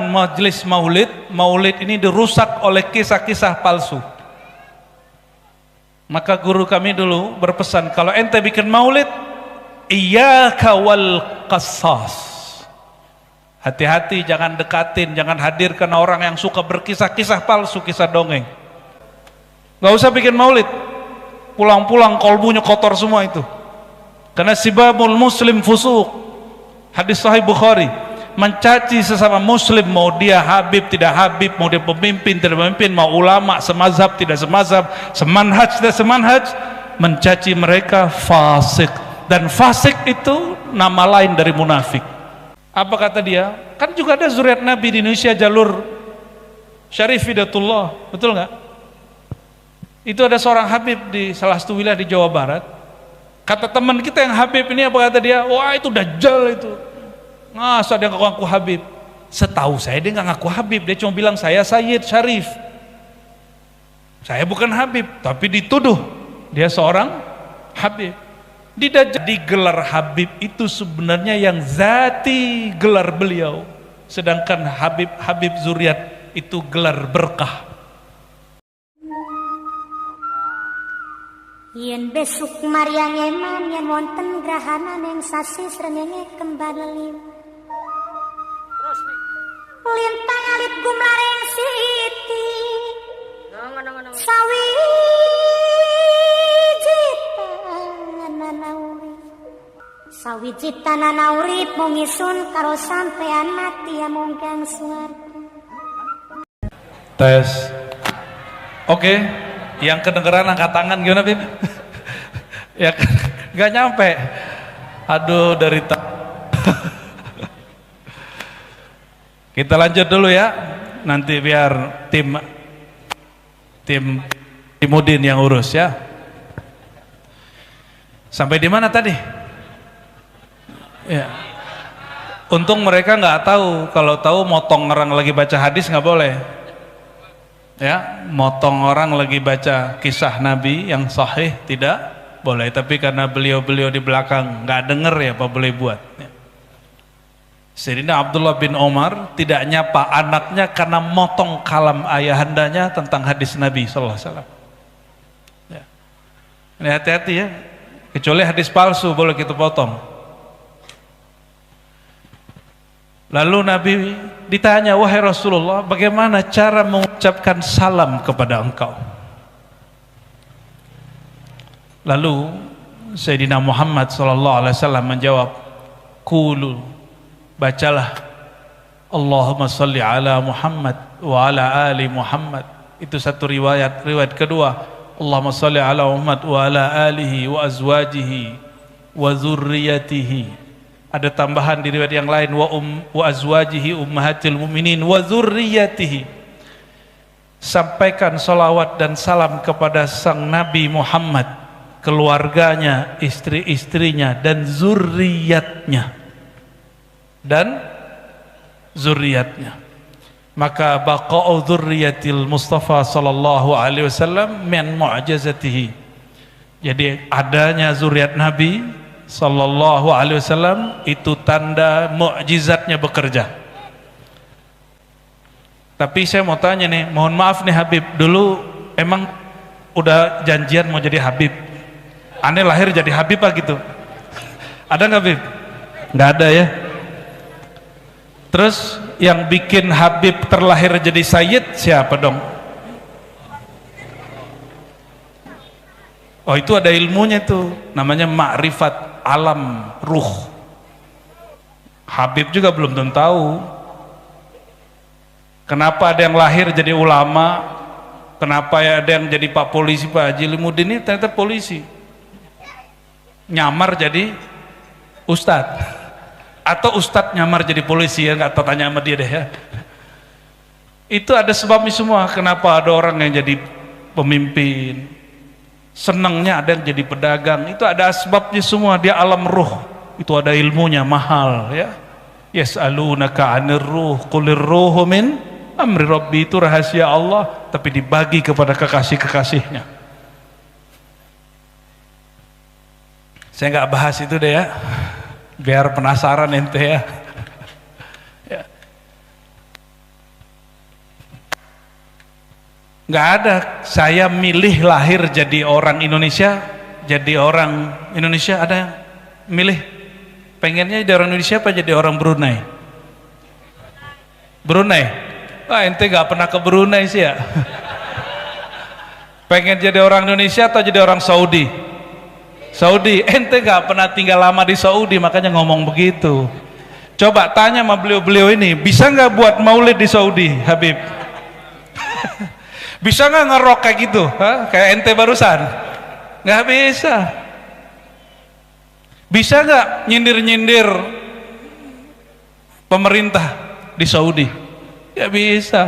majelis maulid, maulid ini dirusak oleh kisah-kisah palsu. Maka guru kami dulu berpesan, kalau ente bikin maulid, iyyaka wal qassas. Hati-hati, jangan dekatin, jangan hadirkan orang yang suka berkisah-kisah palsu, kisah dongeng. Gak usah bikin maulid, pulang-pulang kolbunya kotor semua itu. Karena sibabul muslim fusuq. Hadis sahih Bukhari, mencaci sesama muslim, mau dia habib tidak habib, mau dia pemimpin tidak pemimpin, mau ulama semazhab tidak semazhab, semanhaj tidak semanhaj, mencaci mereka fasik. Dan fasik itu nama lain dari munafik. Apa kata dia? Kan juga ada zuriat Nabi di Indonesia, jalur Syarif Hidatullah, betul nggak? Itu ada seorang habib di salah satu wilayah di Jawa Barat. Kata teman kita yang habib ini, apa kata dia? Wah, itu dajjal itu. Masa dia ngaku habib? Setahu saya dia nggak ngaku habib, dia cuma bilang saya Sayyid Syarif. Saya bukan habib, tapi dituduh dia seorang habib. Di gelar habib itu sebenarnya yang zati gelar beliau, sedangkan habib zuriat itu gelar berkah. Yen besuk Maryang eman yen wonten grahana ning sasi srengenge kembar lelim. Lintang alit gumlareng siti. Sawi Sawiji tanana urip mung isun karo sampean mati amung kang swarga. Tes. Oke, yang kedengeran angkat tangan gimana, Bib? Ya nggak nyampe. Aduh, dari kita lanjut dulu ya. Nanti biar tim Timudin yang urus ya. Sampai di mana tadi? Ya. Untung mereka nggak tahu, kalau tahu motong orang lagi baca hadis nggak boleh. Ya, motong orang lagi baca kisah Nabi yang sahih tidak boleh. Tapi karena beliau-beliau di belakang nggak denger ya, apa boleh buat. Ya. Sayyidina Abdullah bin Umar tidak nyapa anaknya karena motong kalam ayahandanya tentang hadis Nabi sallallahu alaihi wasallam. Ya. Ini hati-hati ya. Kecuali hadis palsu boleh kita potong. Lalu Nabi ditanya, wahai Rasulullah, bagaimana cara mengucapkan salam kepada engkau? Lalu Sayyidina Muhammad SAW menjawab, Qulu, bacalah Allahumma salli ala Muhammad wa ala ali Muhammad. Itu satu riwayat. Riwayat kedua, Allahumma salli ala Muhammad wa ala alihi wa azwajihi wa zurriyatihi. Ada tambahan di riwayat yang lain, wa azwajihi ummahatil mu'minin wa zurriyatihi. Sampaikan salawat dan salam kepada sang Nabi Muhammad, keluarganya, istri-istrinya dan zurriyatnya. Maka baqa'u zurriyatil Mustafa sallallahu alaihi wasallam min mu'jizatihi. Jadi adanya zuriat Nabi sallallahu alaihi wasallam itu tanda mukjizatnya bekerja. Tapi saya mau tanya nih, mohon maaf nih Habib, dulu emang udah janjian mau jadi Habib? Aneh lahir jadi Habib apa gitu? Ada nggak Habib? Nggak ada ya. Terus yang bikin Habib terlahir jadi Sayyid siapa dong? Oh, itu ada ilmunya tuh, namanya ma'rifat alam ruh. Habib juga belum tentu tahu. Kenapa ada yang lahir jadi ulama, kenapa ya ada yang jadi Pak Polisi, Pak Haji Limudin ini ternyata polisi, nyamar jadi ustadz, atau ustadz nyamar jadi polisi, ya nggak tahu, tanya sama dia deh ya. Itu ada sebabnya semua. Kenapa ada orang yang jadi pemimpin, senangnya ada yang jadi pedagang, itu ada sebabnya semua. Dia alam ruh, itu ada ilmunya mahal ya. Yas'alunaka 'anir ruh qulir ruhu min amri rabbi, itu rahasia Allah tapi dibagi kepada kekasih-kekasihnya. Saya nggak bahas itu deh ya, biar penasaran ente ya. Ya. Nggak ada. Saya milih lahir jadi orang Indonesia, ada yang milih pengennya jadi orang Indonesia apa jadi orang Brunei? Brunei. Wah, ente nggak pernah ke Brunei sih ya. Pengen jadi orang Indonesia atau jadi orang Saudi? Saudi. Ente nggak pernah tinggal lama di Saudi, makanya ngomong begitu. Coba tanya sama beliau-beliau ini, bisa nggak buat maulid di Saudi, Habib? Bisa nggak ngerok kayak gitu? Hah? Kayak ente barusan? Nggak bisa. Bisa nggak nyindir-nyindir pemerintah di Saudi? Nggak bisa.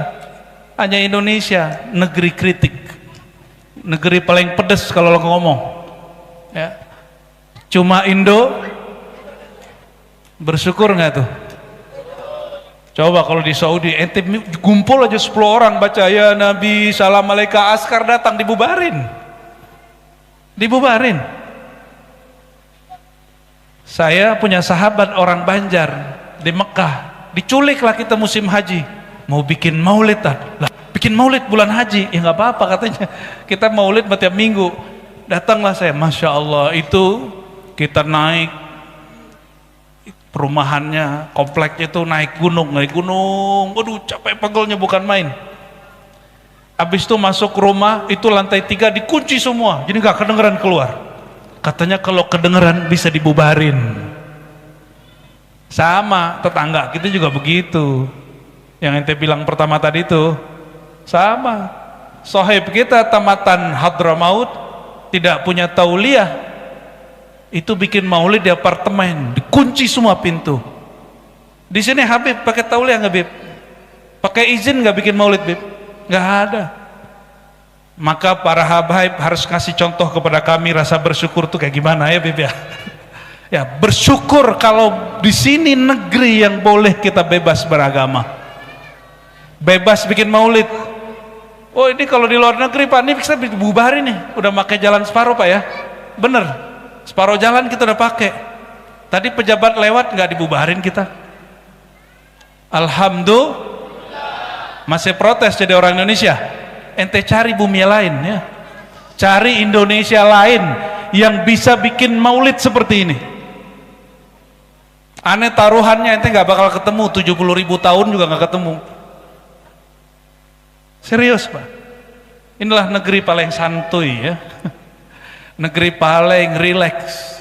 Hanya Indonesia, negeri kritik, negeri paling pedes kalau lo ngomong. Ya. Cuma Indo. Bersyukur nggak tuh? Coba kalau di Saudi ente kumpul aja 10 orang baca ya Nabi salam alaika, askar datang dibubarin. Saya punya sahabat orang Banjar di Mekah, diculiklah kita musim haji, mau bikin maulid lah, bikin maulid bulan haji, ya nggak apa-apa katanya, kita maulid setiap minggu. Datanglah saya, masya Allah, itu kita naik perumahannya, kompleknya itu naik gunung, waduh capek pegelnya bukan main. Habis itu masuk rumah, itu lantai 3 dikunci semua, jadi nggak kedengeran keluar. Katanya kalau kedengeran bisa dibubarin. Sama tetangga kita juga begitu. Yang ente bilang pertama tadi itu sama. Sohib kita tamatan Hadramaut tidak punya tauliyah, itu bikin maulid di apartemen, dikunci semua pintu. Di sini Habib pakai tauliyah nggak, Bib? Pakai izin nggak bikin maulid, Bib? Nggak ada. Maka para habaib harus kasih contoh kepada kami rasa bersyukur tuh kayak gimana ya, Bib ya? Ya, bersyukur kalau di sini negeri yang boleh kita bebas beragama, bebas bikin maulid. Oh, ini kalau di luar negeri Pak, ini bisa dibubarin nih, udah pakai jalan separuh Pak ya, bener, separuh jalan kita udah pakai. Tadi pejabat lewat nggak dibubarin kita. Alhamdulillah. Masih protes jadi orang Indonesia. Ente cari bumi lain ya, cari Indonesia lain yang bisa bikin maulid seperti ini. Aneh taruhannya ente nggak bakal ketemu, 70.000 tahun juga nggak ketemu. Serius Pak, inilah negeri paling santuy ya, negeri paling rileks.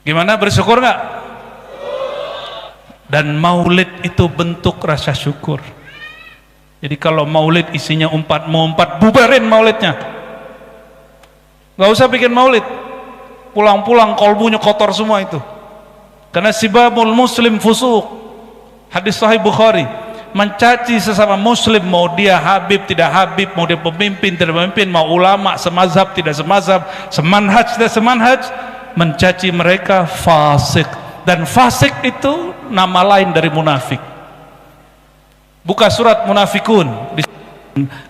Gimana, bersyukur nggak? Dan maulid itu bentuk rasa syukur. Jadi kalau maulid isinya mau umpat, bubarin maulidnya, nggak usah bikin maulid. Pulang-pulang kolbunya kotor semua itu, karena sibabul muslim fusuq. Hadis sahih Bukhari, mencaci sesama muslim, mau dia habib tidak habib, mau dia pemimpin tidak pemimpin, mau ulama semazhab tidak semazhab, semanhaj tidak semanhaj, mencaci mereka fasik. Dan fasik itu nama lain dari munafik. Buka surat Munafikun,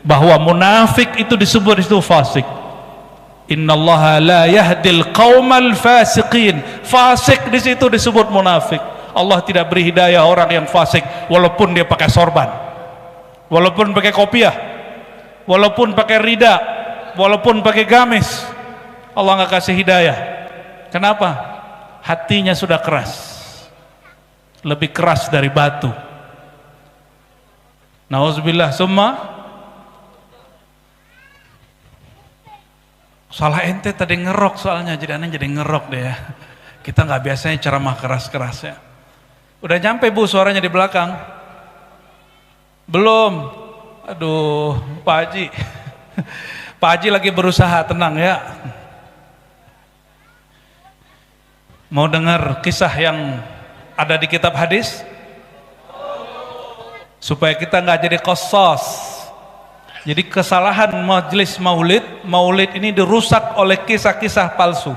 bahwa munafik itu disebut itu fasik. Innallaha la yahdil qaumal fasiqin. Fasik di situ disebut munafik. Allah tidak beri hidayah orang yang fasik, walaupun dia pakai sorban, walaupun pakai kopiah, walaupun pakai rida, walaupun pakai gamis, Allah nggak kasih hidayah. Kenapa? Hatinya sudah keras, lebih keras dari batu. Nauzubillah. Summa salah ente tadi ngerok soalnya, jadi aneh jadi ngerok deh ya. Kita nggak biasanya ceramah keras-keras ya. Udah nyampe Bu suaranya di belakang? Belum. Aduh, Pak Haji. Pak Haji lagi berusaha, tenang ya. Mau dengar kisah yang ada di kitab hadis? Supaya kita nggak jadi qasas. Jadi kesalahan majelis maulid ini dirusak oleh kisah-kisah palsu.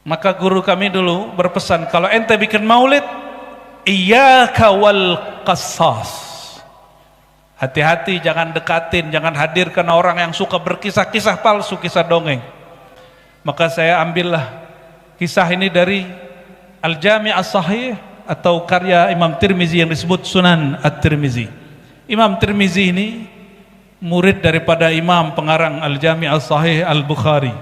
Maka guru kami dulu berpesan, kalau ente bikin maulid, iyyaka wal qassas. Hati-hati, jangan dekatin, jangan hadirkan orang yang suka berkisah-kisah palsu, kisah dongeng. Maka saya ambillah kisah ini dari Al-Jami' As-Sahih atau karya Imam Tirmizi yang disebut Sunan At-Tirmizi. Imam Tirmizi ini murid daripada Imam pengarang Al-Jami' Al-Sahih Al-Bukhari,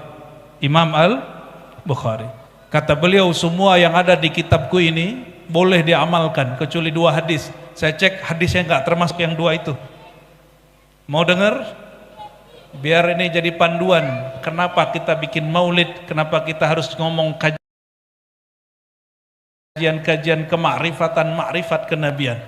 Imam Al-Bukhari. Kata beliau, semua yang ada di kitabku ini boleh diamalkan kecuali 2 hadis. Saya cek hadisnya enggak termasuk yang 2 itu. Mau dengar? Biar ini jadi panduan kenapa kita bikin maulid, kenapa kita harus ngomong kajian kemakrifatan, makrifat kenabian.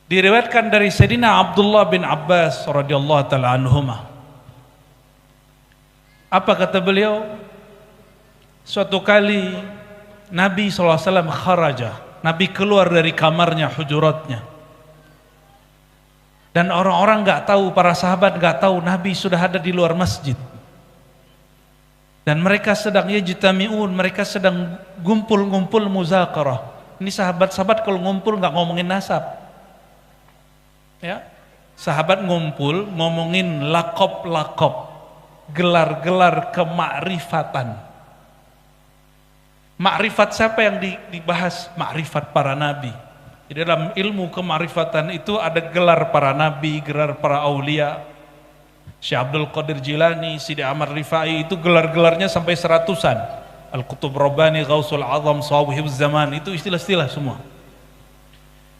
Diriwayatkan dari Sayyidina Abdullah bin Abbas radhiyallahu taala anhuma. Apa kata beliau? Suatu kali Nabi SAW kharaja, Nabi keluar dari kamarnya, hujuratnya. Dan orang-orang gak tahu, para sahabat gak tahu Nabi sudah ada di luar masjid. Dan mereka sedang yajtami'un, mereka sedang ngumpul-ngumpul muzakarah. Ini sahabat-sahabat kalau ngumpul gak ngomongin nasab. Ya, sahabat ngumpul ngomongin lakop-lakop, gelar-gelar kemakrifatan. Makrifat siapa yang dibahas? Makrifat para nabi. Di dalam ilmu kemakrifatan itu ada gelar para nabi, gelar para aulia. Syekh Abdul Qadir Jilani, Sidi Amar Rifai, itu gelar-gelarnya sampai 100-an. Al-Qutub Rabbani, Ghausul Azam, Sawahibuz Zaman, itu istilah-istilah semua.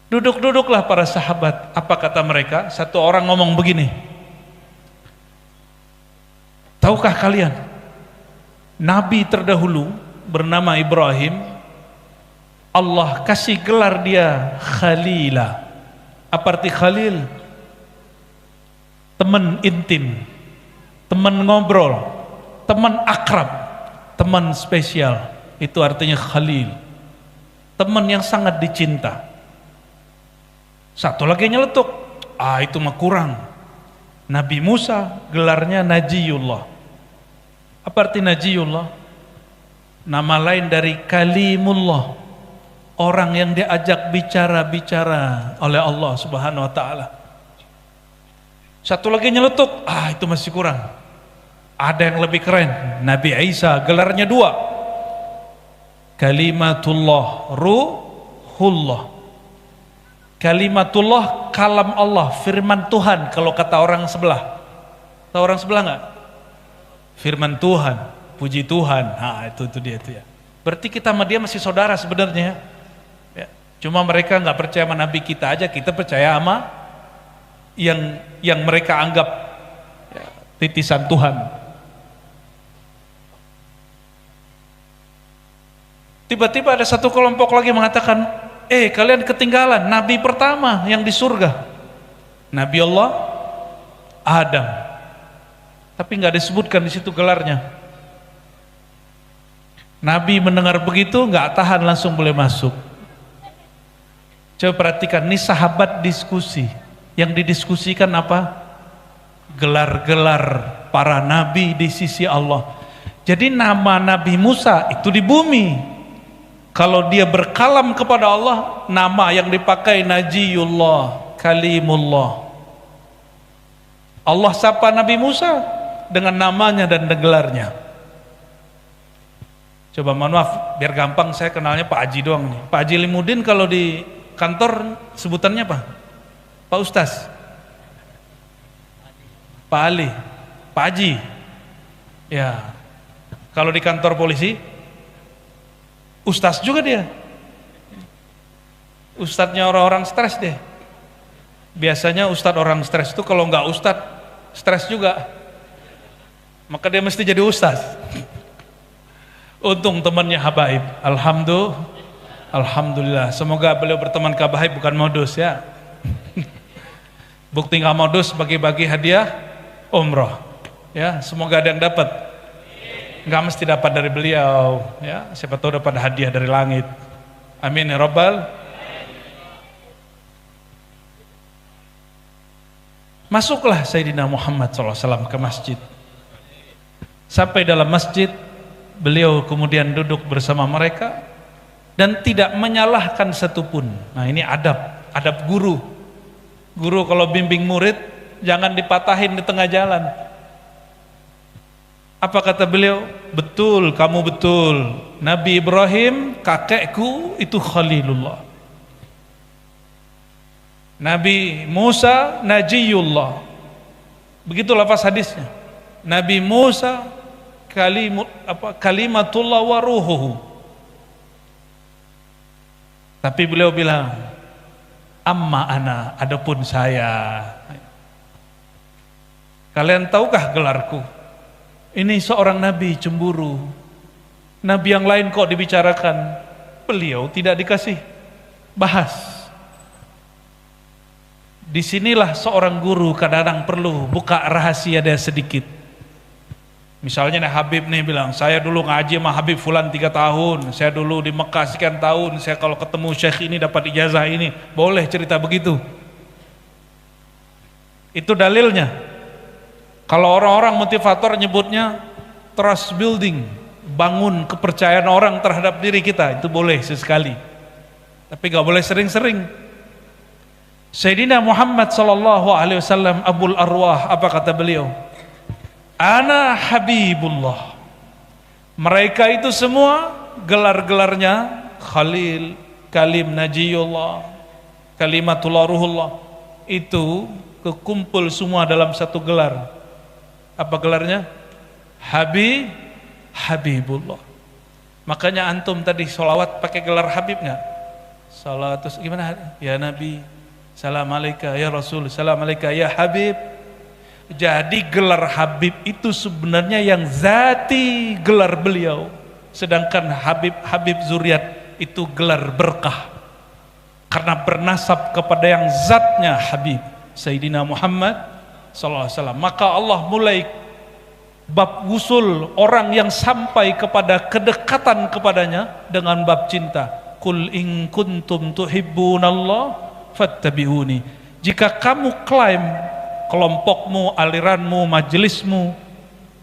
Duduk-duduklah para sahabat. Apa kata mereka? Satu orang ngomong begini, tahukah kalian Nabi terdahulu bernama Ibrahim, Allah kasih gelar dia Khalila. Apa arti Khalil? Teman intim, teman ngobrol, teman akrab, teman spesial. Itu artinya Khalil, teman yang sangat dicinta. Satu lagi nyeletuk, itu mah kurang. Nabi Musa gelarnya Najiyullah. Apa arti Najiyullah? Nama lain dari Kalimullah, orang yang diajak bicara-bicara oleh Allah Subhanahu wa taala. Satu lagi nyeletuk, itu masih kurang. Ada yang lebih keren, Nabi Isa gelarnya 2. Kalimatullah, Ruhullah. Kalimatullah, kalam Allah, firman Tuhan kalau kata orang sebelah. Tahu orang sebelah enggak? Firman Tuhan, puji Tuhan. Itu dia itu ya. Berarti kita sama dia masih saudara sebenarnya. Ya. Cuma mereka nggak percaya sama Nabi kita aja, kita percaya sama yang mereka anggap ya, titisan Tuhan. Tiba-tiba ada satu kelompok lagi mengatakan, kalian ketinggalan Nabi pertama yang di surga, Nabi Allah Adam. Tapi nggak disebutkan di situ gelarnya. Nabi mendengar begitu nggak tahan, langsung boleh masuk. Coba perhatikan, nih sahabat diskusi. Yang didiskusikan apa? Gelar-gelar para nabi di sisi Allah. Jadi nama Nabi Musa itu di bumi. Kalau dia berkalam kepada Allah, nama yang dipakai Najiyullah, Kalimullah. Allah sapa Nabi Musa dengan namanya dan gelarnya. Coba mohon maaf, biar gampang saya kenalnya Pak Haji doang nih. Pak Haji Limudin kalau di kantor sebutannya apa? Pak Ustaz, Pak Ali, Pak Haji. Ya. Kalau di kantor polisi, Ustaz juga dia. Ustadznya orang-orang stres deh. Biasanya ustadz orang stres itu kalau nggak ustadz, stres juga. Maka dia mesti jadi ustadz. Untung temannya habaib. Alhamdulillah. Semoga beliau berteman ke habaib bukan modus ya. Bukti nggak modus, bagi-bagi hadiah umroh. Ya, semoga ada yang dapat. Nggak mesti dapat dari beliau, ya. Siapa tahu dapat hadiah dari langit. Amin ya Rabbal. Masuklah Sayyidina Muhammad SAW ke masjid. Sampai dalam masjid, beliau kemudian duduk bersama mereka dan tidak menyalahkan satupun. Nah ini adab guru. Guru kalau bimbing murid jangan dipatahin di tengah jalan. Apa kata beliau? Betul, kamu betul. Nabi Ibrahim kakekku itu Khalilullah. Nabi Musa Najiyullah. Begitu lafaz hadisnya. Nabi Musa kalimatullah wa ruhuhu. Tapi beliau bilang, amma ana, adapun saya. Kalian tahukah gelarku? Ini seorang nabi cemburu. Nabi yang lain kok dibicarakan, beliau tidak dikasih bahas. Disinilah seorang guru kadang-kadang perlu buka rahasia dia sedikit. Misalnya nih Habib nih bilang, saya dulu ngaji sama Habib Fulan 3 tahun, saya dulu di Mekah sekian tahun, saya kalau ketemu Syekh ini dapat ijazah ini. Boleh cerita begitu. Itu dalilnya. Kalau orang-orang motivator nyebutnya trust building, bangun kepercayaan orang terhadap diri kita, itu boleh sesekali. Tapi gak boleh sering-sering. Sayyidina Muhammad sallallahu alaihi wasallam Abul Arwah, apa kata beliau? Ana Habibullah. Mereka itu semua gelar-gelarnya Khalil, Kalim, Najiyullah, Kalimatullah, Ruhullah, itu kekumpul semua dalam satu gelar. Apa gelarnya? Habibullah. Makanya antum tadi sholawat pakai gelar Habib nggak? Salat terus gimana? Ya Nabi, salam alaika ya Rasul, salam alaika ya Habib. Jadi gelar Habib itu sebenarnya yang zati gelar beliau. Sedangkan Habib Zuriat itu gelar berkah. Karena bernasab kepada yang zatnya Habib, Sayyidina Muhammad sallallahu alaihi wasallam. Maka Allah mulai bab usul orang yang sampai kepada kedekatan kepadanya dengan bab cinta. Qul in kuntum tuhibbunallah fattabi'uni. Jika kamu klaim kelompokmu, aliranmu, majelismu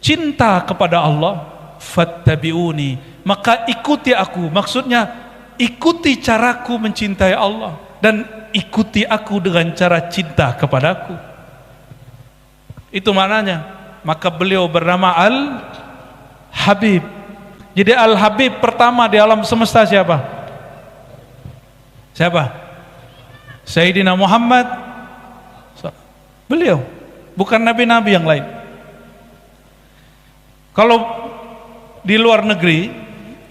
cinta kepada Allah, fattabi'uni, maka ikuti aku. Maksudnya ikuti caraku mencintai Allah dan ikuti aku dengan cara cinta kepadaku. Itu maknanya. Maka beliau bernama Al-Habib. Jadi Al-Habib pertama di alam semesta siapa? Siapa? Sayyidina Muhammad. Beliau, bukan nabi-nabi yang lain. Kalau di luar negeri,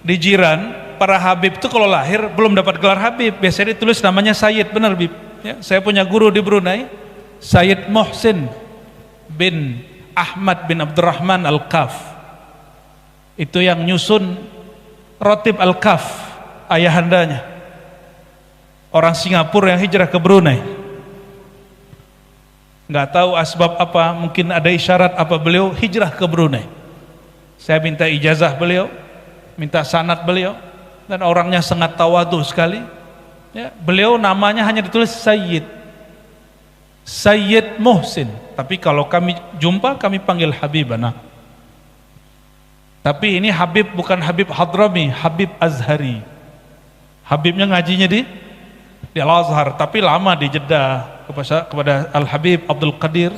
di jiran, para Habib itu kalau lahir belum dapat gelar Habib, biasanya ditulis namanya Sayyid. Benar Bib ya, saya punya guru di Brunei, Sayyid Muhsin bin Ahmad bin Abdurrahman Al-Kaf. Itu yang nyusun Rotib Al-Kaf, ayahandanya orang Singapura yang hijrah ke Brunei. Nggak tahu asbab apa, mungkin ada isyarat apa, beliau hijrah ke Brunei. Saya minta ijazah beliau, minta sanad beliau, dan orangnya sangat tawadu sekali ya. Beliau namanya hanya ditulis Sayyid Muhsin, tapi kalau kami jumpa kami panggil Habibana. Tapi ini Habib bukan Habib Hadrami, Habib Azhari. Habibnya ngajinya di Al-Azhar, tapi lama di Jeddah kepada Al-Habib Abdul Qadir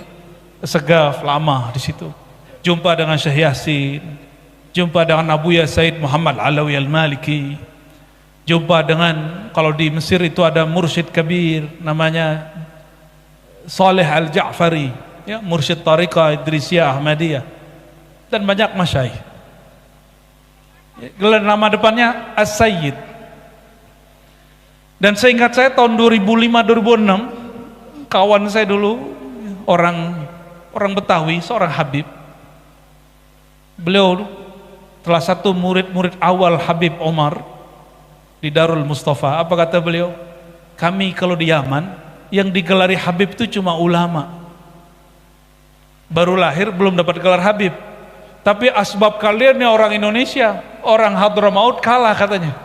Segaf, lama di situ. Jumpa dengan Syekh Yasin, jumpa dengan Abuya Said Muhammad Alawi Al-Maliki, jumpa dengan, kalau di Mesir itu ada mursyid kabir namanya Saleh Al-Ja'fari ya, mursyid Tariqah Idrisiyah Ahmadiyah, dan banyak masyayikh. Gelar nama depannya As-Sayyid. Dan seingat saya tahun 2005-2006, kawan saya dulu orang Betawi, seorang Habib, beliau salah satu murid-murid awal Habib Omar di Darul Mustafa. Apa kata beliau? Kami kalau di Yaman yang digelari Habib itu cuma ulama, baru lahir belum dapat gelar Habib. Tapi asbab kalian nih orang Indonesia, orang Hadramaut kalah katanya.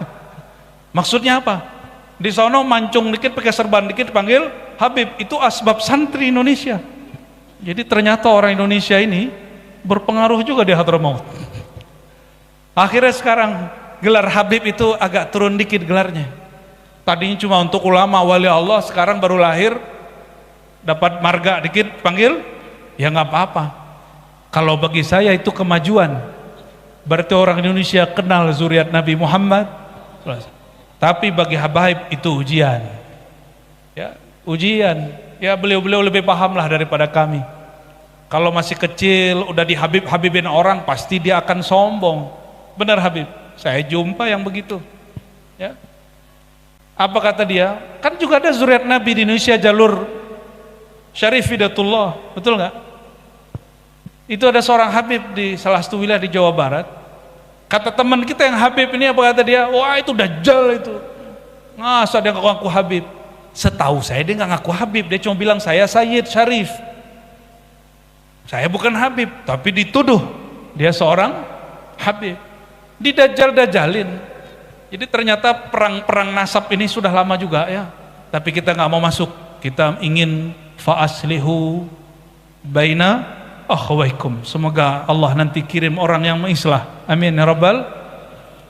Maksudnya apa? Di sono mancung dikit, pakai serban dikit panggil Habib. Itu asbab santri Indonesia. Jadi ternyata orang Indonesia ini berpengaruh juga di Hadramaut. Akhirnya sekarang gelar Habib itu agak turun dikit gelarnya. Tadinya cuma untuk ulama wali Allah, sekarang baru lahir dapat marga dikit panggil, ya nggak apa-apa. Kalau bagi saya itu kemajuan. Berarti orang Indonesia kenal zuriat Nabi Muhammad. Tapi bagi habaib itu ujian. Ya, ujian. Ya, beliau-beliau lebih pahamlah daripada kami. Kalau masih kecil udah dihabib-habibin orang, pasti dia akan sombong. Benar Habib, saya jumpa yang begitu. Ya. Apa kata dia? Kan juga ada zuriat Nabi di Indonesia, jalur Syarif Hidatullah, betul nggak? Itu ada seorang Habib di salah satu wilayah di Jawa Barat. Kata teman kita yang Habib ini, apa kata dia? Wah, itu Dajjal itu. Masa dia ngaku Habib? Setahu saya dia nggak ngaku Habib, dia cuma bilang saya Sayyid Syarif. Saya bukan Habib, tapi dituduh dia seorang Habib. Didajjal-dajjalin. Jadi ternyata perang-perang nasab ini sudah lama juga ya. Tapi kita nggak mau masuk. Kita ingin fa'aslihu baina akhwaikum. Semoga Allah nanti kirim orang yang mengislah. Amin ya rabbal.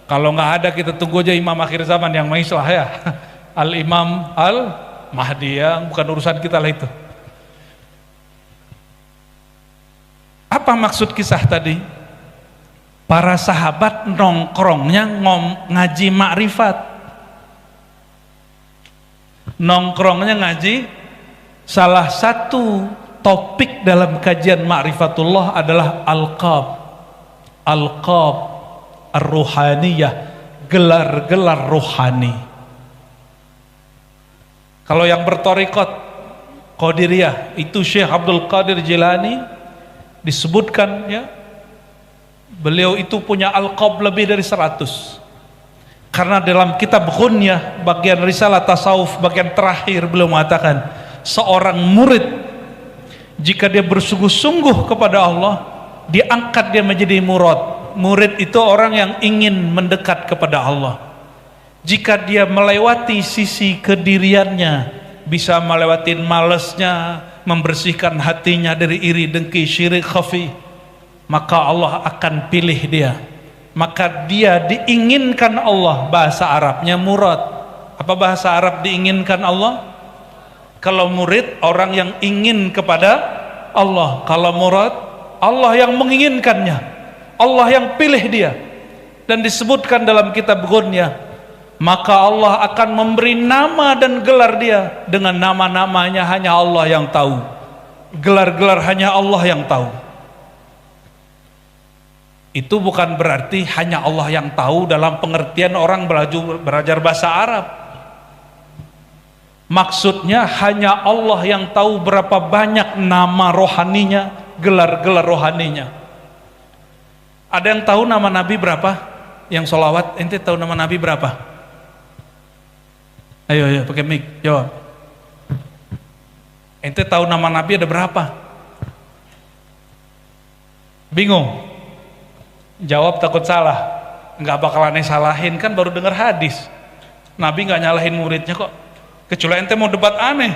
Kalau nggak ada kita tunggu aja imam akhir zaman yang mengislah ya. Al-Imam Al-Mahdi, yang bukan urusan kita lah itu. Apa maksud kisah tadi? Para sahabat nongkrongnya ngaji makrifat. Nongkrongnya ngaji. Salah satu topik dalam kajian ma'rifatullah adalah alqab. Alqab ar-ruhaniyah, gelar-gelar rohani. Kalau yang bertorikot Qadiriyah itu Syekh Abdul Qadir Jilani, disebutkan ya, beliau itu punya alqab lebih dari 100. Karena dalam kitab Ghunyah bagian risalah tasawuf bagian terakhir beliau mengatakan, seorang murid jika dia bersungguh-sungguh kepada Allah, diangkat dia menjadi murad. Murid itu orang yang ingin mendekat kepada Allah. Jika dia melewati sisi kediriannya, bisa melewati malesnya, membersihkan hatinya dari iri, dengki, syirik, khafi, maka Allah akan pilih dia. Maka dia diinginkan Allah. Bahasa Arabnya murad. Apa bahasa Arab diinginkan Allah? Kalau murid orang yang ingin kepada Allah. Kalau murad Allah yang menginginkannya, Allah yang pilih dia. Dan disebutkan dalam kitab Ghunyah, maka Allah akan memberi nama dan gelar dia dengan nama-namanya hanya Allah yang tahu. Gelar-gelar hanya Allah yang tahu. Itu bukan berarti hanya Allah yang tahu dalam pengertian orang belajar bahasa Arab. Maksudnya hanya Allah yang tahu berapa banyak nama rohaninya, gelar-gelar rohaninya. Ada yang tahu nama Nabi berapa? Yang sholawat, ente tahu nama Nabi berapa? Ayo pakai mic, jawab. Ente tahu nama Nabi ada berapa? Bingung? Jawab takut salah. Nggak bakalan salahin, kan baru dengar hadis. Nabi nggak nyalahin muridnya kok. Kecuali ente mau debat aneh.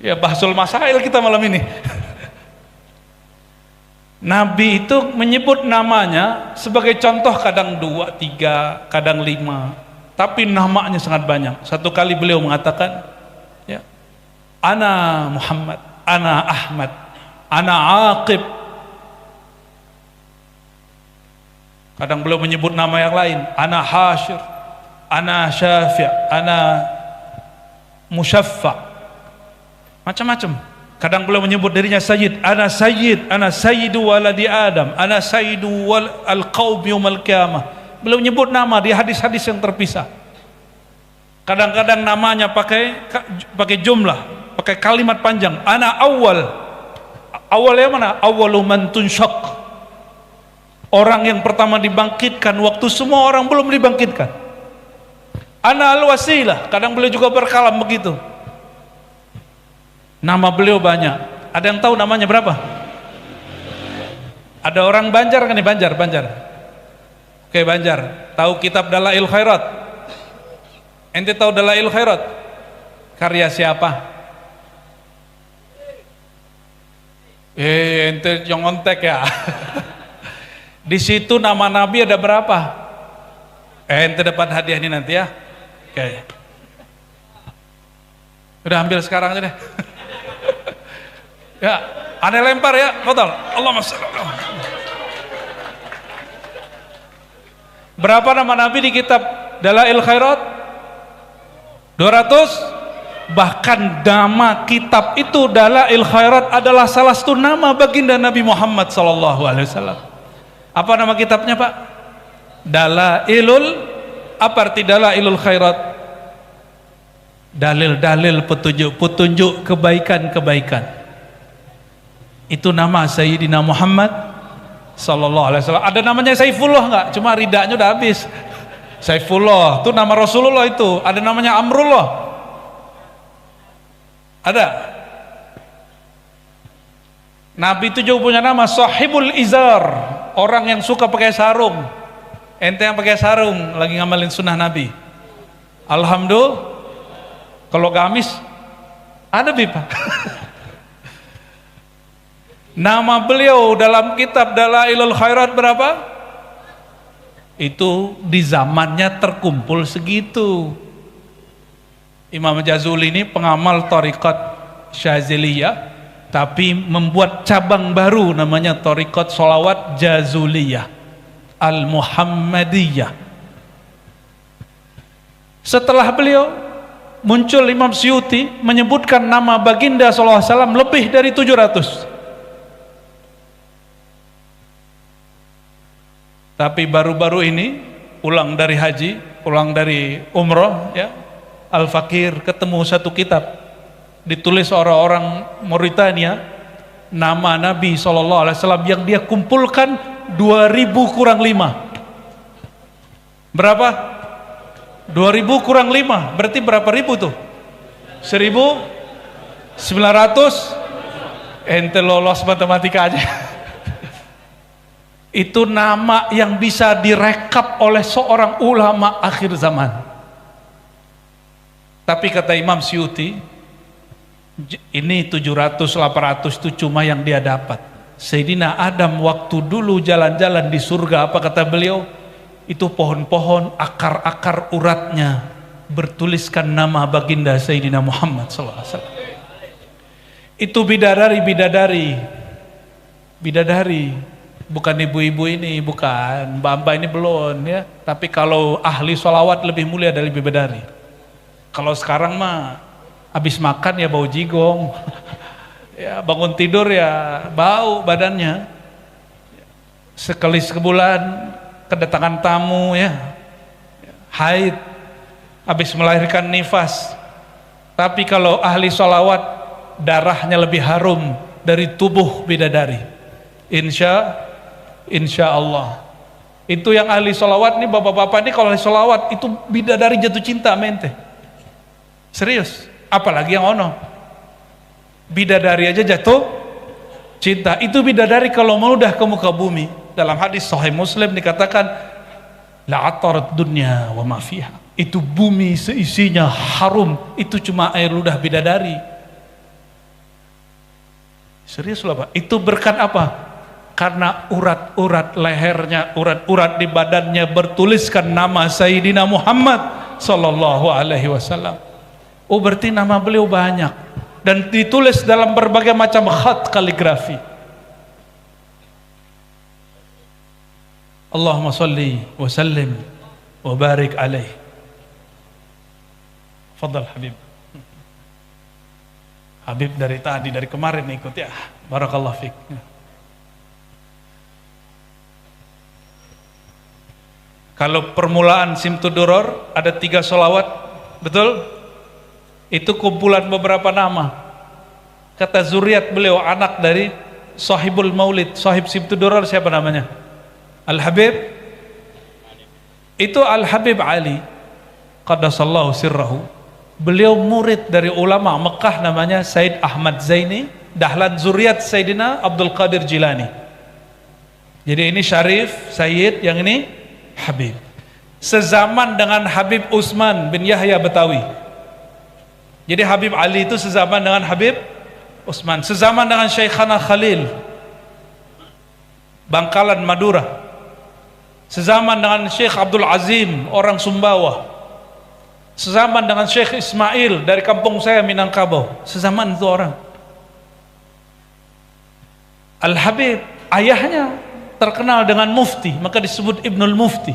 Ya bahsul masail kita malam ini. Nabi itu menyebut namanya sebagai contoh kadang 2, 3, kadang 5. Tapi namanya sangat banyak. Satu kali beliau mengatakan, ya, Ana Muhammad, Ana Ahmad, Ana Aqib. Kadang beliau menyebut nama yang lain, Ana Hasyir, Ana Syafi', Ana Musyaffa', macam-macam. Kadang beliau menyebut dirinya Sayyid, Ana Sayyid, Ana Sayyidu waladi Adam, Ana Sayyidu al-Qaum yaumal qiyamah. Beliau menyebut nama di hadis-hadis yang terpisah. Kadang-kadang namanya pakai jumlah, pakai kalimat panjang. Ana awal. Awal yang mana? Awalu man tunsyaq. Orang yang pertama dibangkitkan waktu semua orang belum dibangkitkan. Ana al-wasilah. Kadang beliau juga berkalam begitu. Nama beliau banyak. Ada yang tahu namanya berapa? Ada orang Banjar kan nih? Banjar. Oke, Banjar. Tahu kitab Dalail Khairat? Ente tahu Dalail Khairat? Karya siapa? Ente yang ngontek ya. Di situ nama Nabi ada berapa? Ente dapat hadiah ini nanti ya. Oke. Udah ambil sekarang aja deh. Ya, Anda lempar ya, fadal. Allahumma shalli ala Muhammad. Berapa nama Nabi di kitab Dalail Khairat? 200. Bahkan nama kitab itu Dalail Khairat adalah salah satu nama baginda Nabi Muhammad sallallahu alaihi wasallam. Apa nama kitabnya, Pak? Dalailul, apa arti Dalailul Khairat? Dalil-dalil petunjuk kebaikan-kebaikan. Itu nama Sayyidina Muhammad sallallahu alaihi wasallam. Ada namanya Saifullah enggak? Cuma ridanya udah habis. Saifullah itu nama Rasulullah itu. Ada namanya Amrullah. Ada. Nabi itu juga punya nama Sahibul Izar, orang yang suka pakai sarung. Ente yang pakai sarung lagi ngamalin sunnah Nabi. Alhamdulillah. Kalau gamis ada Pak. Nama beliau dalam kitab Dalailul Khairat berapa? Itu di zamannya terkumpul segitu. Imam Jazuli ini pengamal Thariqat Syaziliyah, tapi membuat cabang baru namanya Thariqat Sholawat Jazuliyah Al-Muhammadiyah. Setelah beliau muncul Imam Suyuti menyebutkan nama baginda sallallahu alaihi wasallam lebih dari 700. Tapi baru-baru ini pulang dari haji, pulang dari umroh ya, Al-Fakir ketemu satu kitab ditulis orang-orang Mauritania, nama Nabi SAW yang dia kumpulkan 2000 kurang 5. Berapa? 2000 kurang 5 berarti berapa ribu tuh? 1900. Ente lolos matematika aja. Itu nama yang bisa direkap oleh seorang ulama akhir zaman. Tapi kata Imam Suyuti, ini 700-800 itu cuma yang dia dapat. Sayyidina Adam waktu dulu jalan-jalan di surga, apa kata beliau? Itu pohon-pohon, akar-akar uratnya bertuliskan nama baginda Sayyidina Muhammad SAW. Itu bidadari. Bukan ibu-ibu ini, bukan mbak-mbak ini belum ya. Tapi kalau ahli sholawat lebih mulia dari bidadari. Kalau sekarang mah habis makan ya bau jigong, ya bangun tidur ya bau badannya. Sekali sebulan kedatangan tamu ya, haid, habis melahirkan nifas. Tapi kalau ahli sholawat darahnya lebih harum dari tubuh bidadari. Insya Allah. Itu yang ahli sholawat nih, bapak-bapak ini kalau ahli sholawat itu bidadari jatuh cinta mente. Serius, apalagi yang ono. Bidadari aja jatuh cinta. Itu bidadari kalau meludah ke muka bumi. Dalam hadis Sahih Muslim dikatakan, la atarat dunya wa ma fiha. Itu bumi seisinya harum, itu cuma air ludah bidadari. Serius loh Pak. Itu berkat apa? Karena urat-urat lehernya, urat-urat di badannya bertuliskan nama Sayyidina Muhammad sallallahu alaihi wasallam. Oh berarti nama beliau banyak dan ditulis dalam berbagai macam khat kaligrafi. Allahumma salli wa sallim wa barik alaih. Fadal Habib. Habib dari tadi, dari kemarin ikut ya. Barakallahu fiik. Kalau permulaan Simtuduror ada 3 sholawat, betul? Itu kumpulan beberapa nama. Kata zuriat beliau, anak dari Sahibul Maulid, Sahib Simtuduror siapa namanya? Al-Habib. Itu Al-Habib Ali qaddasallahu sirrahu. Beliau murid dari ulama Mekah namanya Said Ahmad Zaini, dahlan zuriat Sayyidina Abdul Qadir Jilani. Jadi ini Syarif, Sayyid, yang ini Habib. Sezaman dengan Habib Utsman bin Yahya Betawi. Jadi Habib Ali itu sezaman dengan Habib Utsman, sezaman dengan Syekhana Khalil Bangkalan Madura, sezaman dengan Syekh Abdul Azim orang Sumbawa, sezaman dengan Syekh Ismail dari kampung saya Minangkabau, sezaman itu orang. Al-Habib, ayahnya terkenal dengan mufti, maka disebut Ibnul Mufti.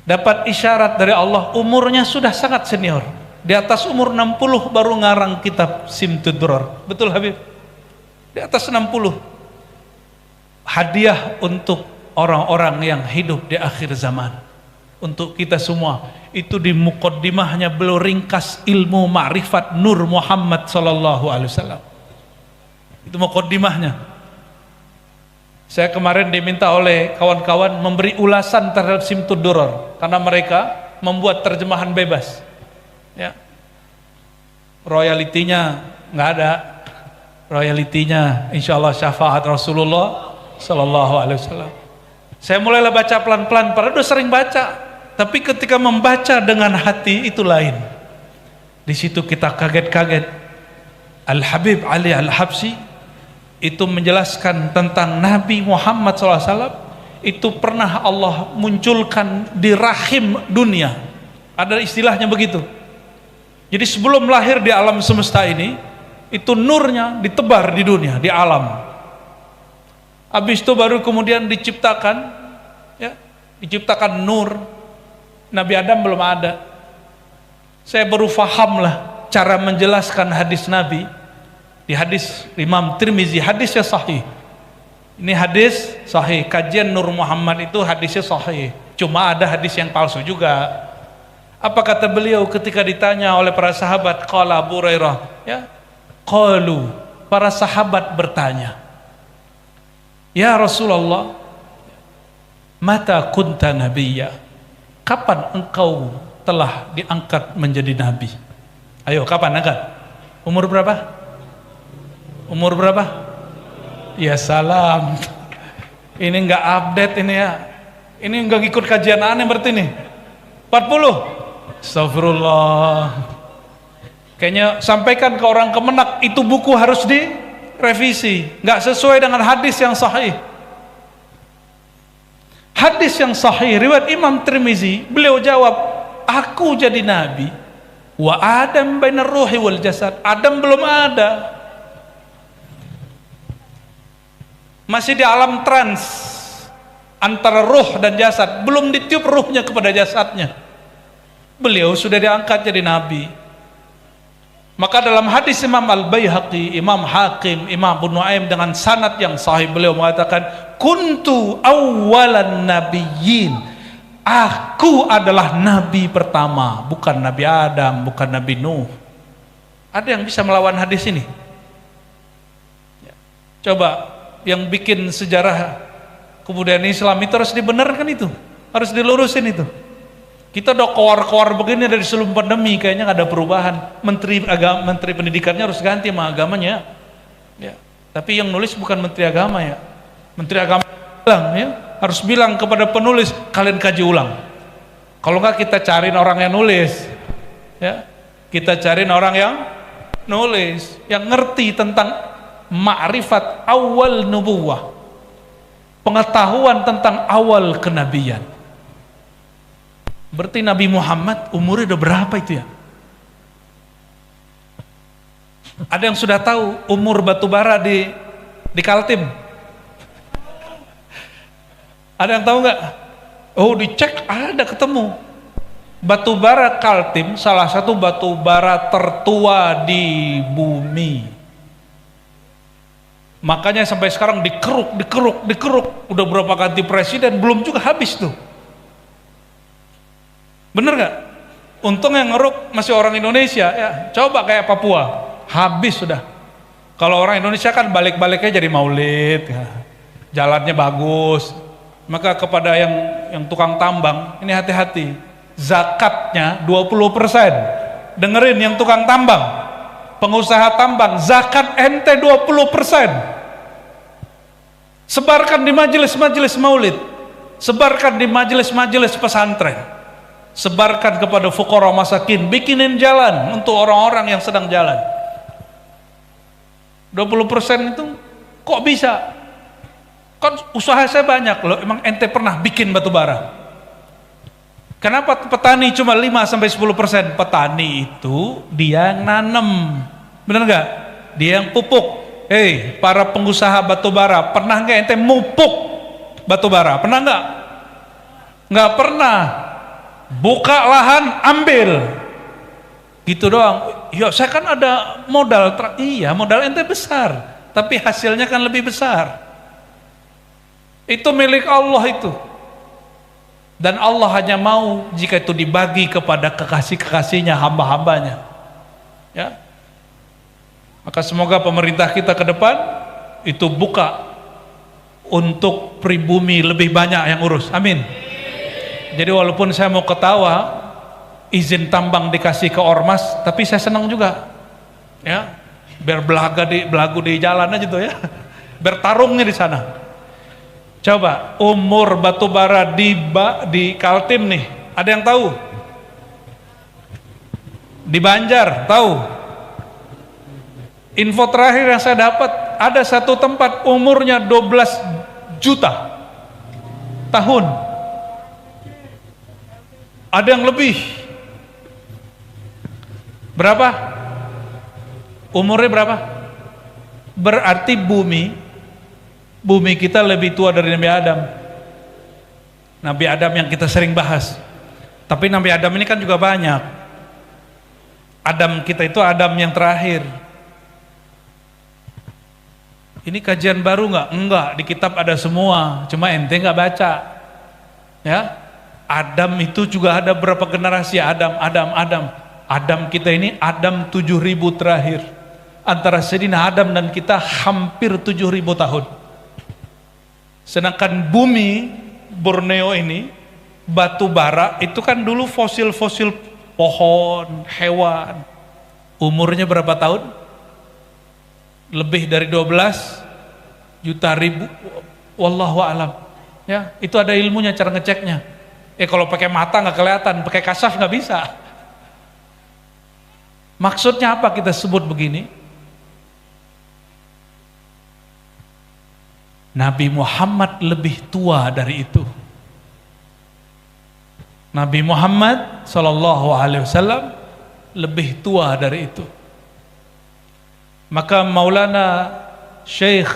Dapat isyarat dari Allah, umurnya sudah sangat senior. Di atas umur 60 baru ngarang kitab Simtud Duror. Betul Habib? Di atas 60. Hadiah untuk orang-orang yang hidup di akhir zaman. Untuk kita semua. Itu di muqaddimahnya beliau ringkas ilmu ma'rifat Nur Muhammad sallallahu alaihi wasallam. Itu muqaddimahnya. Saya kemarin diminta oleh kawan-kawan memberi ulasan terhadap Simtud Duror karena mereka membuat terjemahan bebas. Ya. Royalitinya nggak ada. Royalitinya insyaallah syafaat Rasulullah sallallahu alaihi wasallam. Saya mulailah baca pelan-pelan, padahal udah sering baca, tapi ketika membaca dengan hati itu lain. Di situ kita kaget-kaget. Al-Habib Ali Al-Habsyi itu menjelaskan tentang Nabi Muhammad SAW itu pernah Allah munculkan di rahim dunia. Ada istilahnya begitu. Jadi sebelum lahir di alam semesta ini, itu nurnya ditebar di dunia, di alam. Habis itu baru kemudian diciptakan, ya, diciptakan nur. Nabi Adam belum ada. Saya baru fahamlah cara menjelaskan hadis Nabi di hadis Imam Tirmizi, hadisnya sahih. Ini hadis sahih, kajian Nur Muhammad itu hadisnya sahih. Cuma ada hadis yang palsu juga. Apa kata beliau ketika ditanya oleh para sahabat? Qala Abu Hurairah, ya. Qalu, para sahabat bertanya, ya Rasulullah, mata kunta nabiyya? Kapan engkau telah diangkat menjadi nabi? Ayo, kapan angkat? Umur berapa? Umur berapa? Ya salam. Ini enggak update ini ya. Ini enggak ikut kajian aneh berarti nih. 40. Astagfirullah. Kayaknya sampaikan ke orang Kemenak, itu buku harus direvisi. Enggak sesuai dengan hadis yang sahih. Hadis yang sahih riwayat Imam Tirmizi, beliau jawab, aku jadi nabi wa Adam bainar ruhi wal jasad. Adam belum ada. Masih di alam trans antara ruh dan jasad, belum ditiup ruhnya kepada jasadnya. Beliau sudah diangkat jadi nabi. Maka dalam hadis Imam Al-Baihaqi, Imam Hakim, Imam Abu Nuaim dengan sanad yang sahih, beliau mengatakan, kuntu awwalan nabiyyin. Aku adalah nabi pertama, bukan Nabi Adam, bukan Nabi Nuh. Ada yang bisa melawan hadis ini? Coba yang bikin sejarah kebudayaan Islam itu harus dibenarkan, itu harus dilurusin itu. Kita udah kowar-kowar begini dari sebelum pandemi, kayaknya nggak ada perubahan. Menteri pendidikannya harus ganti sama agamanya, ya. Tapi yang nulis bukan menteri agama, ya. Menteri agama bilang, ya, harus bilang kepada penulis, kalian kaji ulang. Kalau nggak kita cariin orang yang nulis, ya. Kita cariin orang yang nulis, yang ngerti tentang ma'rifat awal nubuwah, pengetahuan tentang awal kenabian. Berarti Nabi Muhammad umurnya udah berapa itu ya? Ada yang sudah tahu umur batu bara di Kaltim? Ada yang tahu nggak? Oh, dicek ada, ketemu. Batu bara Kaltim salah satu batu bara tertua di bumi. Makanya sampai sekarang dikeruk. Udah berapa ganti presiden belum juga habis tuh. Bener gak? Untung yang ngeruk masih orang Indonesia, ya. Coba kayak Papua, habis sudah. Kalau orang Indonesia kan balik-baliknya jadi maulid, ya. Jalannya bagus. Maka kepada yang tukang tambang, ini hati-hati. Zakatnya 20%. Dengerin yang tukang tambang, pengusaha tambang, zakat ente 20%. Sebarkan di majelis-majelis maulid, sebarkan di majelis-majelis pesantren. Sebarkan kepada fuqara masakin, bikinin jalan untuk orang-orang yang sedang jalan. 20% itu kok bisa? Kan usaha saya banyak loh. Emang ente pernah bikin batu bara? Kenapa petani cuma 5-10%? Petani itu dia yang nanam, bener gak? Dia yang pupuk. Para pengusaha batubara, pernah nggak ente mupuk batubara? Pernah nggak? Nggak pernah. Buka lahan, ambil. Gitu doang. Ya saya kan ada modal. Iya, modal ente besar, tapi hasilnya kan lebih besar. Itu milik Allah itu. Dan Allah hanya mau jika itu dibagi kepada kekasih-kekasihnya, hamba-hambanya. Ya. Maka semoga pemerintah kita ke depan itu buka untuk pribumi lebih banyak yang urus. Amin. Jadi walaupun saya mau ketawa, izin tambang dikasih ke ormas, tapi saya senang juga. Ya, biar belagu di jalan aja tuh ya. Bertarungnya di sana. Coba umur batubara di Kaltim nih, ada yang tahu? Di Banjar, tahu? Info terakhir yang saya dapat, ada satu tempat umurnya 12 juta tahun. Ada yang lebih. Berapa? Umurnya berapa? Berarti bumi kita lebih tua dari Nabi Adam. Nabi Adam yang kita sering bahas. Tapi Nabi Adam ini kan juga banyak. Adam kita itu Adam yang terakhir. Ini kajian baru nggak? Enggak, di kitab ada semua, cuma ente nggak baca. Ya, Adam itu juga ada berapa generasi? Adam. Adam kita ini Adam 7.000 terakhir. Antara Sayyidina Adam dan kita hampir 7.000 tahun. Sedangkan bumi Borneo ini, batu bara itu kan dulu fosil-fosil pohon, hewan. Umurnya berapa tahun? Lebih dari 12 juta ribu, wallahu alam. Ya, itu ada ilmunya, cara ngeceknya. Kalau pakai mata nggak kelihatan, pakai kasaf nggak bisa. Maksudnya apa kita sebut begini? Nabi Muhammad lebih tua dari itu. Nabi Muhammad Sallallahu Alaihi Wasallam lebih tua dari itu. Maka Maulana Syekh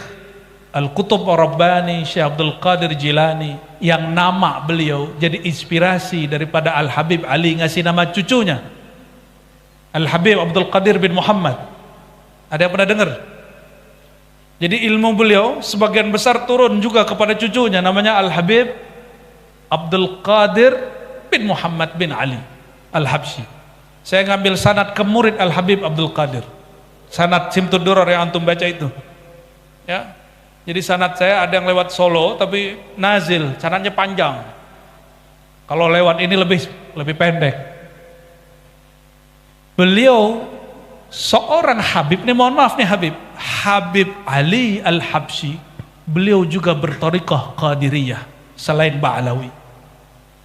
Al-Qutub Ar-Rabbani, Syekh Abdul Qadir Jilani, yang nama beliau jadi inspirasi daripada Al-Habib Ali, ngasih nama cucunya Al-Habib Abdul Qadir bin Muhammad. Ada yang pernah dengar? Jadi ilmu beliau sebagian besar turun juga kepada cucunya, namanya Al-Habib Abdul Qadir bin Muhammad bin Ali Al-Habsyi. Saya ngambil sanad ke murid Al-Habib Abdul Qadir, sanad Simtud Duror yang antum baca itu. Ya. Jadi sanad saya ada yang lewat Solo tapi nazil, sanadnya panjang. Kalau lewat ini lebih pendek. Beliau seorang Habib, nih mohon maaf nih Habib Ali Al-Habsyi, beliau juga berthariqah Qadiriyah selain Ba'alawi,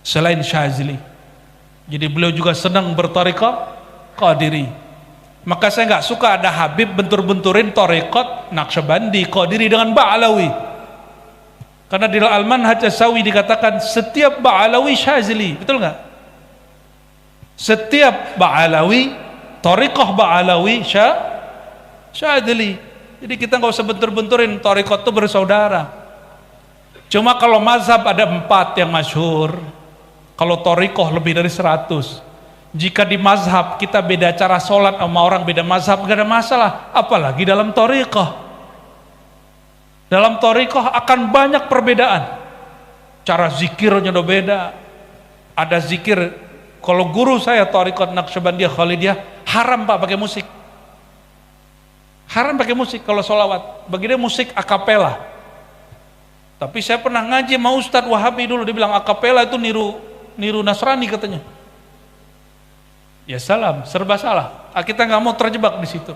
selain Syazili. Jadi beliau juga senang berthariqah Qadiri. Maka saya nggak suka ada Habib bentur-benturin thariqat Naqsyabandi, Qadiri dengan Ba'alawi. Karena di Al-Manhaj As-Sawi dikatakan setiap Ba'alawi Syazili, betul nggak? Setiap Ba'alawi, thariqah Ba'alawi Syazili. Jadi kita nggak usah bentur-benturin, thariqat itu bersaudara. Cuma kalau mazhab ada 4 yang masyhur, kalau thariqah lebih dari 100. Jika di mazhab kita beda cara sholat sama orang beda mazhab, gak ada masalah. Apalagi dalam thariqah. Dalam thariqah akan banyak perbedaan. Cara zikirnya udah beda. Ada zikir, kalau guru saya thariqat Naqsyabandiyah Khalidiyah, haram pak pakai musik. Haram pakai musik kalau sholawat. Bagi dia musik akapela. Tapi saya pernah ngaji sama Ustadz Wahabi dulu, dia bilang akapela itu niru Nasrani katanya. Ya salam, serba salah. Kita nggak mau terjebak di situ.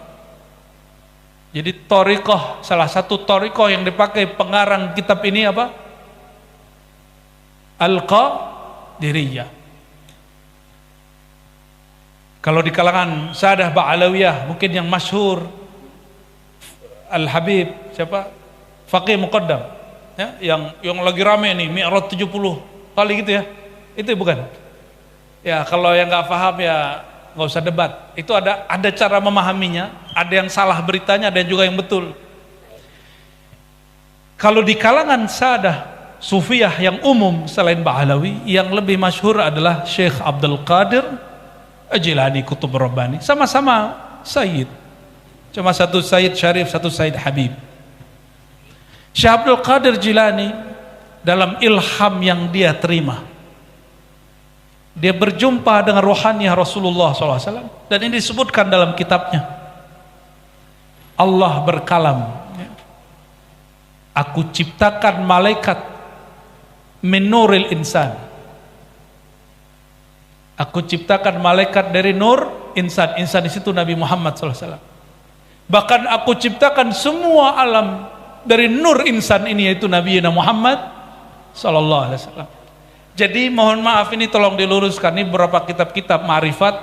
Jadi thariqah, salah satu thariqah yang dipakai pengarang kitab ini apa? Al-Qadiriyah. Kalau di kalangan Sadah Ba'alawiyah mungkin yang masyhur Al-Habib siapa? Faqih Muqaddam. Ya, yang lagi rame nih Mi'raj 70 kali gitu ya. Itu bukan? Ya kalau yang nggak paham ya nggak usah debat. Itu ada cara memahaminya. Ada yang salah beritanya, ada yang juga yang betul. Kalau di kalangan sadah Sufiyah yang umum selain Ba'alawi, yang lebih masyhur adalah Syekh Abdul Qadir Jilani Qutb Rabbani. Sama-sama Sayyid, cuma satu Sayyid Syarif, satu Sayyid Habib. Syekh Abdul Qadir Jilani dalam ilham yang dia terima, dia berjumpa dengan rohaniah Rasulullah SAW, dan ini disebutkan dalam kitabnya. Allah berkalam, aku ciptakan malaikat min nuril insan. Aku ciptakan malaikat dari nur insan. Insan di situ Nabi Muhammad SAW. Bahkan aku ciptakan semua alam dari nur insan ini, yaitu Nabi Muhammad SAW. Jadi mohon maaf, ini tolong diluruskan, ini beberapa kitab-kitab ma'rifat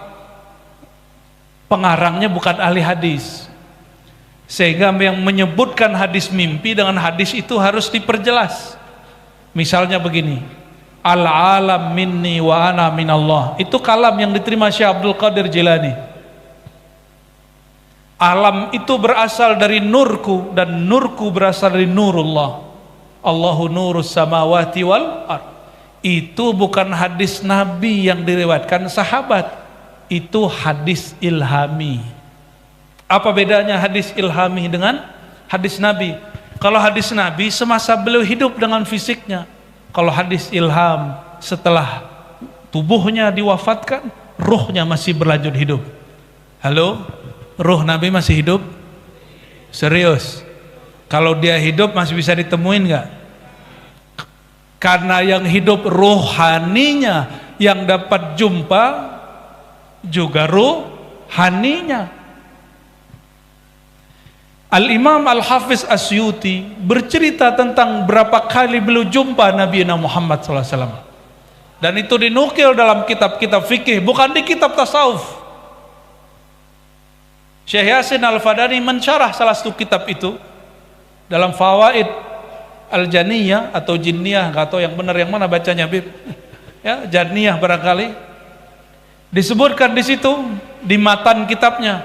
pengarangnya bukan ahli hadis, sehingga yang menyebutkan hadis mimpi dengan hadis itu harus diperjelas. Misalnya begini, al-alam minni wa ana minallah, itu kalam yang diterima Syekh Abdul Qadir Jilani. Alam itu berasal dari nurku, dan nurku berasal dari nurullah. Allahu nurus samawati wal ard. Itu bukan hadis Nabi yang diriwayatkan sahabat, itu hadis ilhami. Apa bedanya hadis ilhami dengan hadis Nabi? Kalau hadis Nabi semasa beliau hidup dengan fisiknya. Kalau hadis ilham setelah tubuhnya diwafatkan, ruhnya masih berlanjut hidup. Halo? Ruh Nabi masih hidup? Serius? Kalau dia hidup masih bisa ditemuin nggak? Karena yang hidup rohaninya, yang dapat jumpa juga rohaninya. Al-Imam Al-Hafiz Asyuti bercerita tentang berapa kali beliau jumpa Nabi Muhammad SAW, dan itu dinukil dalam kitab-kitab fikih, bukan di kitab tasawuf. Syekh Yasin Al-Fadani mensyarah salah satu kitab itu dalam Fawaid Al-Janiyah atau Jinniyah, nggak tahu yang benar yang mana bacanya, Bib. Ya, Janiyah barangkali. Disebutkan di situ di matan kitabnya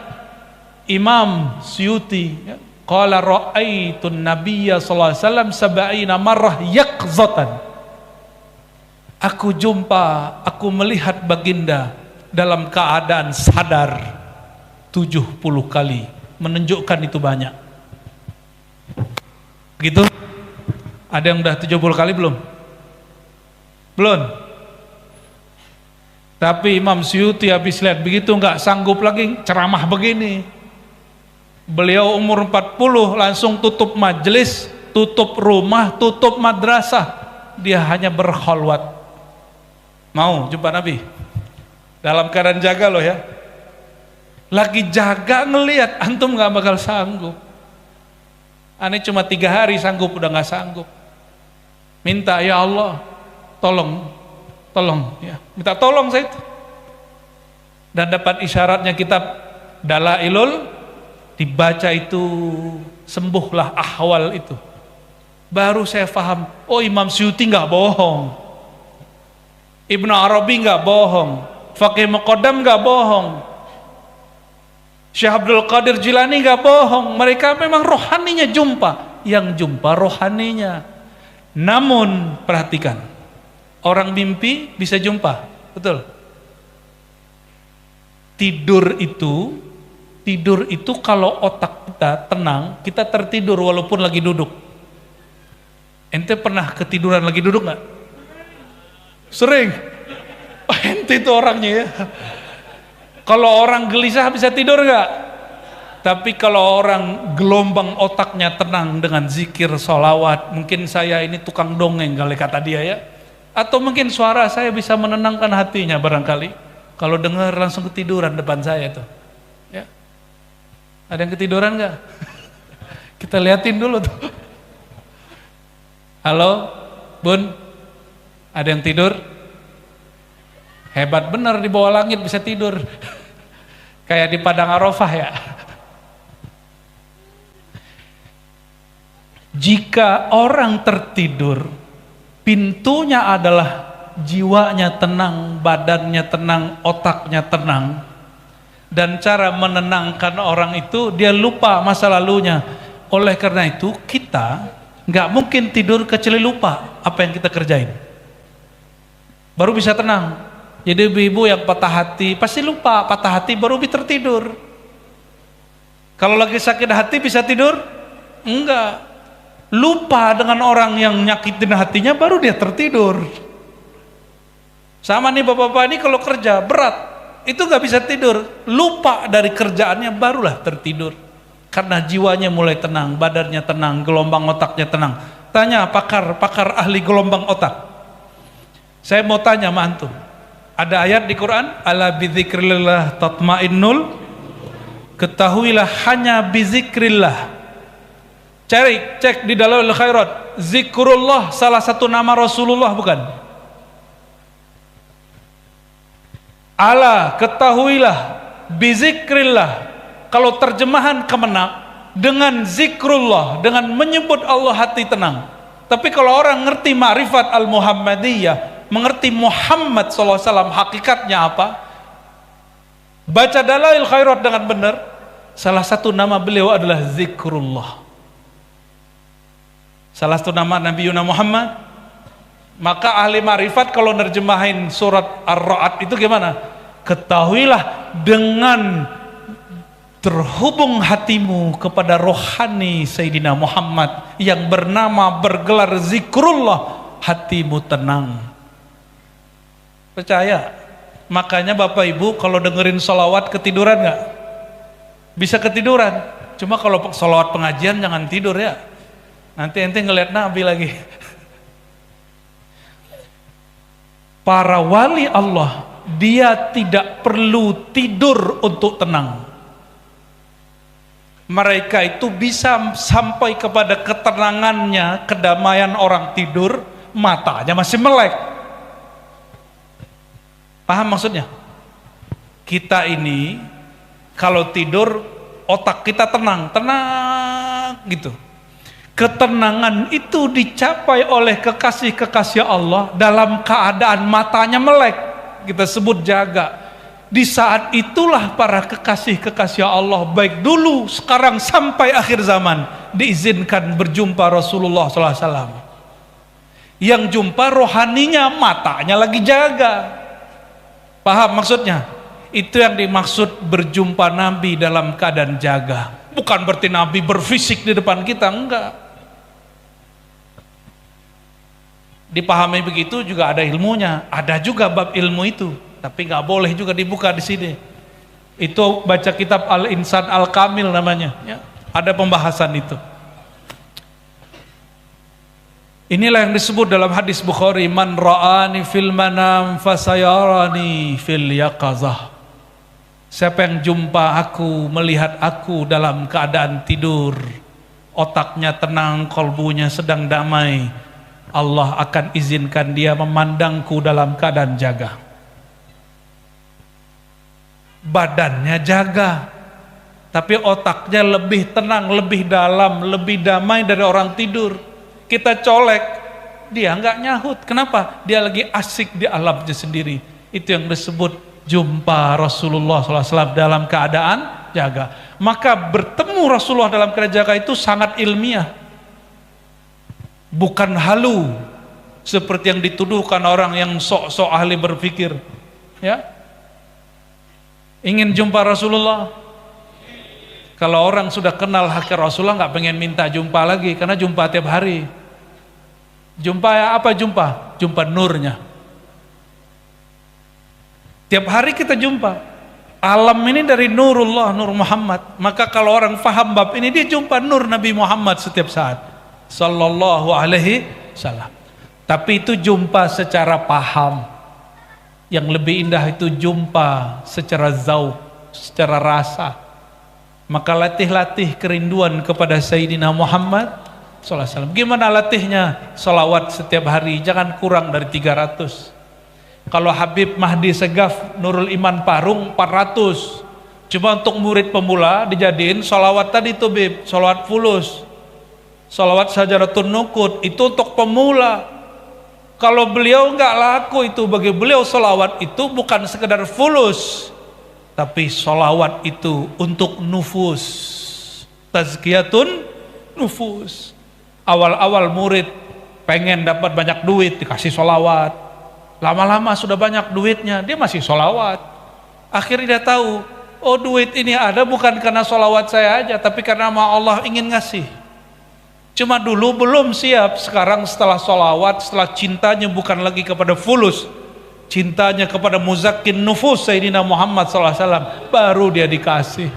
Imam Suyuti, qala ra'aitun nabiyya sallallahu alaihi wasallam sab'ina marrah yaqzatan. Aku melihat baginda dalam keadaan sadar 70 kali, menunjukkan itu banyak. Gitu? Ada yang udah 70 kali belum? Belum. Tapi Imam Suyuti habis lihat begitu nggak sanggup lagi ceramah begini. Beliau umur 40 langsung tutup majelis, tutup rumah, tutup madrasah. Dia hanya berkhalwat. Mau jumpa Nabi? Dalam keadaan jaga loh ya. Lagi jaga ngelihat, antum nggak bakal sanggup. Aneh cuma 3 hari sanggup, udah nggak sanggup. Minta, ya Allah, tolong ya. Minta tolong saya itu. Dan dapat isyaratnya kitab Dalailul, dibaca itu sembuhlah ahwal itu. Baru saya paham, oh Imam Suyuti nggak bohong, Ibnu Arabi nggak bohong, Faqih Muqaddam nggak bohong, Syekh Abdul Qadir Jilani nggak bohong. Mereka memang rohaninya jumpa, yang jumpa rohaninya. Namun perhatikan, orang mimpi bisa jumpa, betul? Tidur itu kalau otak kita tenang, kita tertidur walaupun lagi duduk. Ente pernah ketiduran lagi duduk nggak? Sering. Oh, ente itu orangnya ya. Kalau orang gelisah bisa tidur nggak? Tapi kalau orang gelombang otaknya tenang dengan zikir, sholawat, mungkin saya ini tukang dongeng kali kata dia ya. Atau mungkin suara saya bisa menenangkan hatinya barangkali. Kalau dengar langsung ketiduran depan saya tuh. Ya. Ada yang ketiduran nggak? Kita liatin dulu tuh. Halo, Bun, ada yang tidur? Hebat bener, di bawah langit bisa tidur. Kayak di Padang Arafah ya. Jika orang tertidur, pintunya adalah jiwanya tenang, badannya tenang, otaknya tenang, dan cara menenangkan orang itu dia lupa masa lalunya. Oleh karena itu kita nggak mungkin tidur kecuali lupa apa yang kita kerjain, baru bisa tenang. Jadi ibu-ibu yang patah hati pasti lupa patah hati baru bisa tertidur. Kalau lagi sakit hati bisa tidur? Enggak, lupa dengan orang yang nyakitin hatinya baru dia tertidur. Sama nih bapak-bapak ini kalau kerja berat itu nggak bisa tidur, lupa dari kerjaannya barulah tertidur, karena jiwanya mulai tenang, badannya tenang, gelombang otaknya tenang. Tanya pakar ahli gelombang otak. Saya mau tanya sama antum, ada ayat di Quran, ala bidzikrillah tatmainnul, ketahuilah hanya bizikrillah. Cek di dalam khairat, zikrullah salah satu nama Rasulullah bukan? Ala, ketahuilah, bizikrillah. Kalau terjemahan kemenak, dengan zikrullah, dengan menyebut Allah hati tenang. Tapi kalau orang ngerti ma'rifat al-Muhammadiyah, mengerti Muhammad SAW hakikatnya apa, baca dalail khairat dengan benar, salah satu nama beliau adalah zikrullah. Salah satu nama Nabi Yuna Muhammad. Maka ahli ma'rifat kalau nerjemahin surat Ar-Ra'd itu gimana? Ketahuilah dengan terhubung hatimu kepada rohani Sayyidina Muhammad yang bernama bergelar zikrullah, hatimu tenang. Percaya? Makanya Bapak Ibu kalau dengerin sholawat ketiduran nggak? Bisa ketiduran. Cuma kalau sholawat pengajian jangan tidur ya. Nanti ente ngeliat Nabi lagi. Para wali Allah, dia tidak perlu tidur untuk tenang. Mereka itu bisa sampai kepada ketenangannya, kedamaian orang tidur, matanya masih melek. Paham maksudnya? Kita ini kalau tidur otak kita tenang gitu. Ketenangan itu dicapai oleh kekasih-kekasih Allah dalam keadaan matanya melek, kita sebut jaga. Di saat itulah para kekasih-kekasih Allah baik dulu, sekarang sampai akhir zaman diizinkan berjumpa Rasulullah SAW. Yang jumpa rohaninya matanya lagi jaga. Paham maksudnya? Itu yang dimaksud berjumpa Nabi dalam keadaan jaga. Bukan berarti Nabi berfisik di depan kita, enggak. Dipahami begitu juga ada ilmunya, ada juga bab ilmu itu, tapi nggak boleh juga dibuka di sini. Itu baca kitab Al-Insan Al-Kamil namanya, ya. Ada pembahasan itu. Inilah yang disebut dalam hadis Bukhari, man ra'ani fil manam fasayarani fil yaqazah. Siapa yang jumpa aku, melihat aku dalam keadaan tidur, otaknya tenang, kolbunya sedang damai, Allah akan izinkan dia memandangku dalam keadaan jaga. Badannya jaga, tapi otaknya lebih tenang, lebih dalam, lebih damai dari orang tidur. Kita colek, dia nggak nyahut. Kenapa? Dia lagi asik di alamnya sendiri. Itu yang disebut jumpa Rasulullah SAW dalam keadaan jaga. Maka bertemu Rasulullah dalam keadaan jaga itu sangat ilmiah, bukan halu seperti yang dituduhkan orang yang sok-sok ahli berpikir. Ya, ingin jumpa Rasulullah. Kalau orang sudah kenal hakikat Rasulullah nggak pengen minta jumpa lagi, karena jumpa tiap hari. Jumpa ya apa jumpa? Jumpa nurnya. Tiap hari kita jumpa. Alam ini dari nurullah, nur Muhammad. Maka kalau orang faham bab ini, dia jumpa nur Nabi Muhammad setiap saat. Sallallahu alaihi wasallam. Tapi itu jumpa secara paham. Yang lebih indah itu jumpa secara zauq, secara rasa. Maka latih-latih kerinduan kepada Sayyidina Muhammad sallallahu alaihi wasallam. Gimana latihnya? Salawat setiap hari, jangan kurang dari 300. Kalau Habib Mahdi Segaf Nurul Iman Parung 400. Cuma untuk murid pemula dijadiin salawat tadi tuh Bib, salawat fulus. Salawat Sajaratun Nuqud itu untuk pemula. Kalau beliau nggak laku itu, bagi beliau salawat itu bukan sekedar fulus, Tapi sholawat itu untuk nufus, tazkiyatun nufus. Awal-awal murid pengen dapat banyak duit, dikasih sholawat. Lama-lama sudah banyak duitnya, dia masih sholawat. Akhirnya dia tahu, oh duit ini ada bukan karena sholawat saya aja, tapi karena Allah ingin ngasih. Cuma dulu belum siap, sekarang setelah sholawat, setelah cintanya bukan lagi kepada fulus, cintanya kepada muzakkin nufus Sayyidina Muhammad SAW, baru dia dikasih.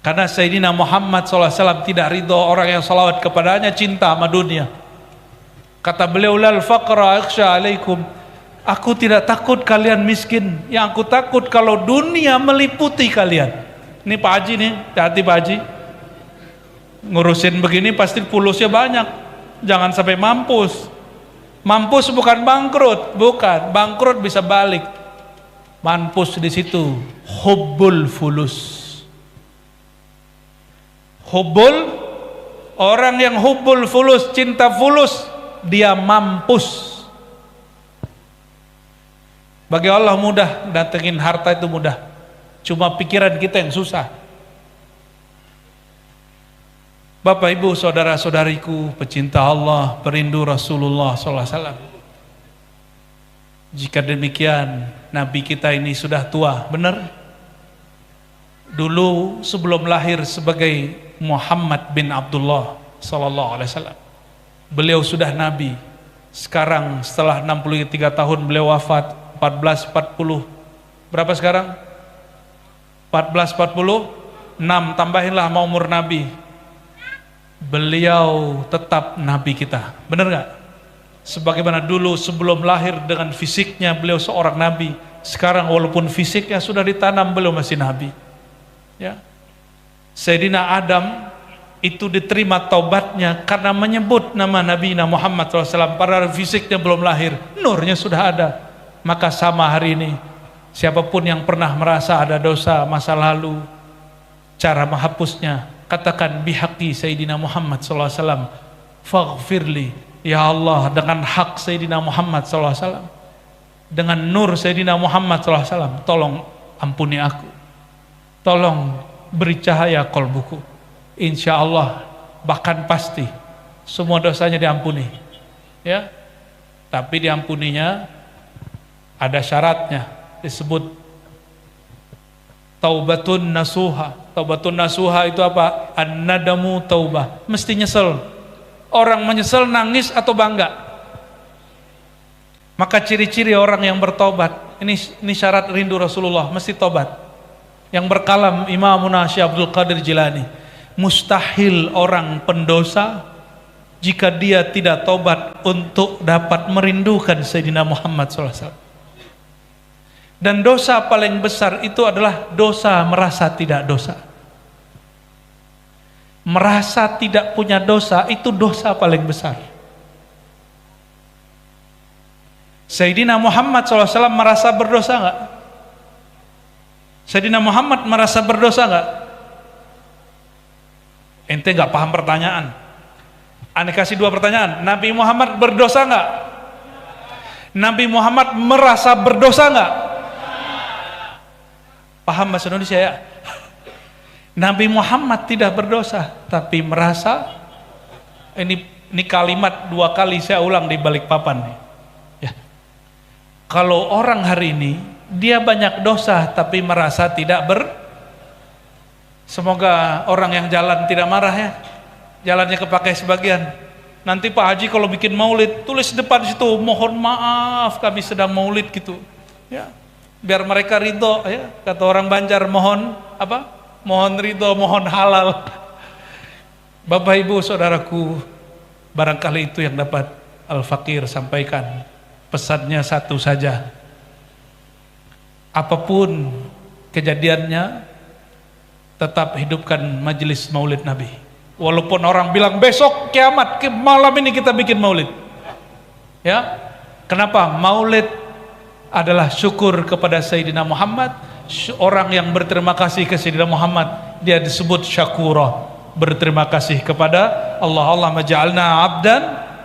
Karena Sayyidina Muhammad SAW tidak ridho orang yang sholawat kepadanya cinta sama dunia. Kata beliau, lal faqra akhsha alaikum, aku tidak takut kalian miskin, yang aku takut kalau dunia meliputi kalian. Ini Pak Haji nih, hati-hati Pak Haji, ngurusin begini pasti pulusnya banyak, jangan sampai mampus. Mampus bukan bangkrut, bukan bangkrut bisa balik. Mampus di situ hubbul fulus. Hubbul, orang yang hubbul fulus, cinta fulus, dia mampus. Bagi Allah mudah, datengin harta itu mudah. Cuma pikiran kita yang susah. Bapak ibu saudara saudariku pecinta Allah, perindu Rasulullah SAW. Jika demikian Nabi kita ini sudah tua, benar? Dulu sebelum lahir sebagai Muhammad bin Abdullah SAW, beliau sudah Nabi. Sekarang setelah 63 tahun beliau wafat, 1440. Berapa sekarang? 1446, tambahinlah mau umur Nabi. Beliau tetap Nabi kita, benar gak? Sebagaimana dulu sebelum lahir dengan fisiknya beliau seorang Nabi, sekarang walaupun fisiknya sudah ditanam beliau masih Nabi. Ya. Sayyidina Adam itu diterima taubatnya karena menyebut nama Nabi Muhammad SAW, padahal fisiknya belum lahir, nurnya sudah ada. Maka sama hari ini, siapapun yang pernah merasa ada dosa masa lalu, cara menghapusnya, katakan bihaqi Sayyidina Muhammad SAW, faghfirli, ya Allah, dengan hak Sayyidina Muhammad SAW, dengan nur Sayyidina Muhammad SAW, tolong ampuni aku, tolong beri cahaya kolbuku. Insya Allah, bahkan pasti semua dosanya diampuni, ya. Tapi diampuninya ada syaratnya, disebut taubatun nasuha. Taubatun nasuha itu apa? An-nadamu taubah, mesti nyesel. Orang menyesal nangis atau bangga? Maka ciri-ciri orang yang bertobat, ini syarat rindu Rasulullah, mesti tobat. Yang berkalam Imamuna Syekh Abdul Qadir Jilani, mustahil orang pendosa jika dia tidak tobat untuk dapat merindukan Sayyidina Muhammad SAW. Dan dosa paling besar itu adalah dosa merasa tidak dosa. Merasa tidak punya dosa itu dosa paling besar. Sayyidina Muhammad SAW merasa berdosa enggak? Sayyidina Muhammad merasa berdosa enggak? Ente enggak paham pertanyaan. Ane kasih dua pertanyaan. Nabi Muhammad berdosa enggak? Nabi Muhammad merasa berdosa enggak? Paham bahasa Indonesia ya? Nabi Muhammad tidak berdosa, tapi merasa. Ini kalimat dua kali saya ulang di balik papan nih. Ya. Kalau orang hari ini dia banyak dosa tapi merasa tidak Semoga orang yang jalan tidak marah ya. Jalannya kepakai sebagian. Nanti Pak Haji kalau bikin maulid tulis depan situ, mohon maaf kami sedang maulid gitu. Ya. Biar mereka ridho ya, kata orang Banjar, mohon apa? Mohon ridho, mohon halal. Bapak ibu saudaraku, barangkali itu yang dapat Al-Fakir sampaikan. Pesannya satu saja, apapun kejadiannya tetap hidupkan majelis maulid Nabi. Walaupun orang bilang besok kiamat, malam ini kita bikin maulid ya. Kenapa? Maulid adalah syukur kepada Sayyidina Muhammad. Orang yang berterima kasih ke Sayyidina Muhammad, dia disebut syakura, berterima kasih kepada Allah. Allah maja'alna abdan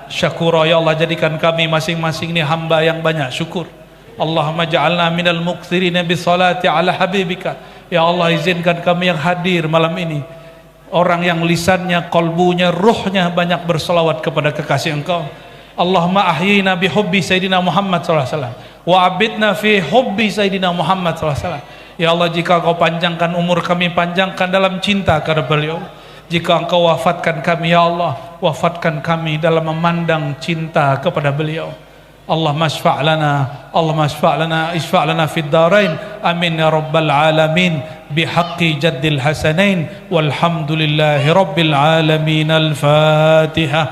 syakura, ya Allah jadikan kami masing-masing ini hamba yang banyak syukur. Allahumma ja'alna minal muktsirina bisalati ala habibika. Ya Allah, izinkan kami yang hadir malam ini orang yang lisannya, kolbunya, ruhnya banyak berselawat kepada kekasih Engkau. Allahumma ahyina bihubbi Sayyidina Muhammad SAW wa abidna fi hubbi Sayyidina Muhammad SAW. Ya Allah, jika Engkau panjangkan umur kami, panjangkan dalam cinta kepada beliau. Jika Engkau wafatkan kami, ya Allah, wafatkan kami dalam memandang cinta kepada beliau. Allahumma syfa' lana, Allahumma syfa' lana, isfa' lana fid darain. Amin ya rabbal alamin. Bihaqqi jaddil hasanain walhamdulillahi rabbil alamin. Al-Fatihah.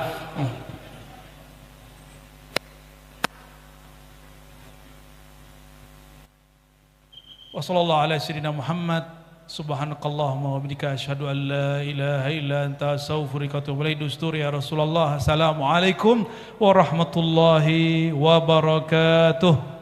Wa sallallahu ala sayyidina Muhammad. Subhanakallahumma wa bihamdika asyhadu an la ilaha illa anta astaghfiruka wa atubu ilaik. Dustur ya Rasulullah. Assalamualaikum warahmatullahi wabarakatuh.